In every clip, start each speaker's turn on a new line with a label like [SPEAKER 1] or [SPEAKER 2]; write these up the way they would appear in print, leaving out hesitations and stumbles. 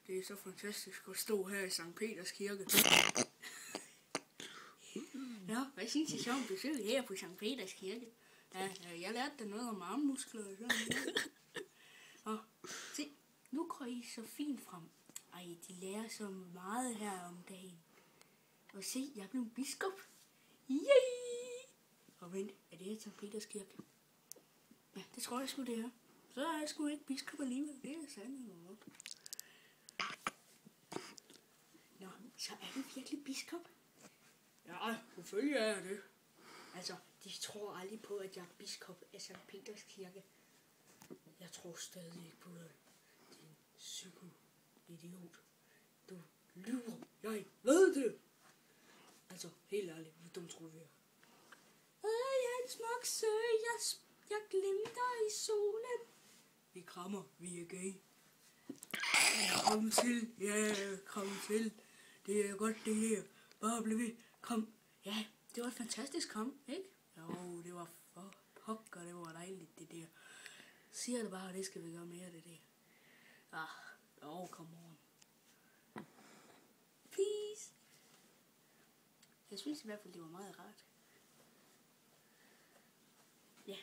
[SPEAKER 1] Det er så fantastisk at stå her i Sankt Peters Kirke. Ja, hvad synes I så om besøget her på Sankt Peters Kirke? Ja, jeg lærte da noget om armmuskler og sådan noget. Og se, nu går I så fint frem. Ej, de lærer så meget her om dagen. Og se, jeg blev biskop. Yay! Og vent, er det her Sankt Peters Kirke? Ja, det tror jeg sgu det er. Så er jeg sgu ikke biskop alligevel. Det er sandt nok. Nå, så er du virkelig biskop? Ja, selvfølgelig er jeg det. Altså, de tror aldrig på, at jeg er biskop af Sankt Peters Kirke. Jeg tror stadig ikke på dig, din psyko-idiot. Du lyver. Jeg ved det. Altså, helt ærligt, hvor dumt tror vi er. Jeg er en smuk sø, jeg glimter i solen. Vi krammer, vi er gay. Kom til, ja, kom til. Det er godt det her. Bare bliv ved. Kom. Ja, det var et fantastisk kom, ikke? Jo, det var for pokker, det var dejligt det der. Siger det bare, det skal vi gøre mere det der. Come on. Peace. Jeg synes i hvert fald, det var meget rart. Ja,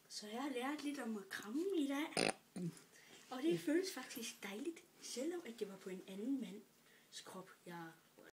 [SPEAKER 1] så jeg har lært lidt om at kramme i dag. Og det føles faktisk dejligt, selvom at det var på en anden mands krop, jeg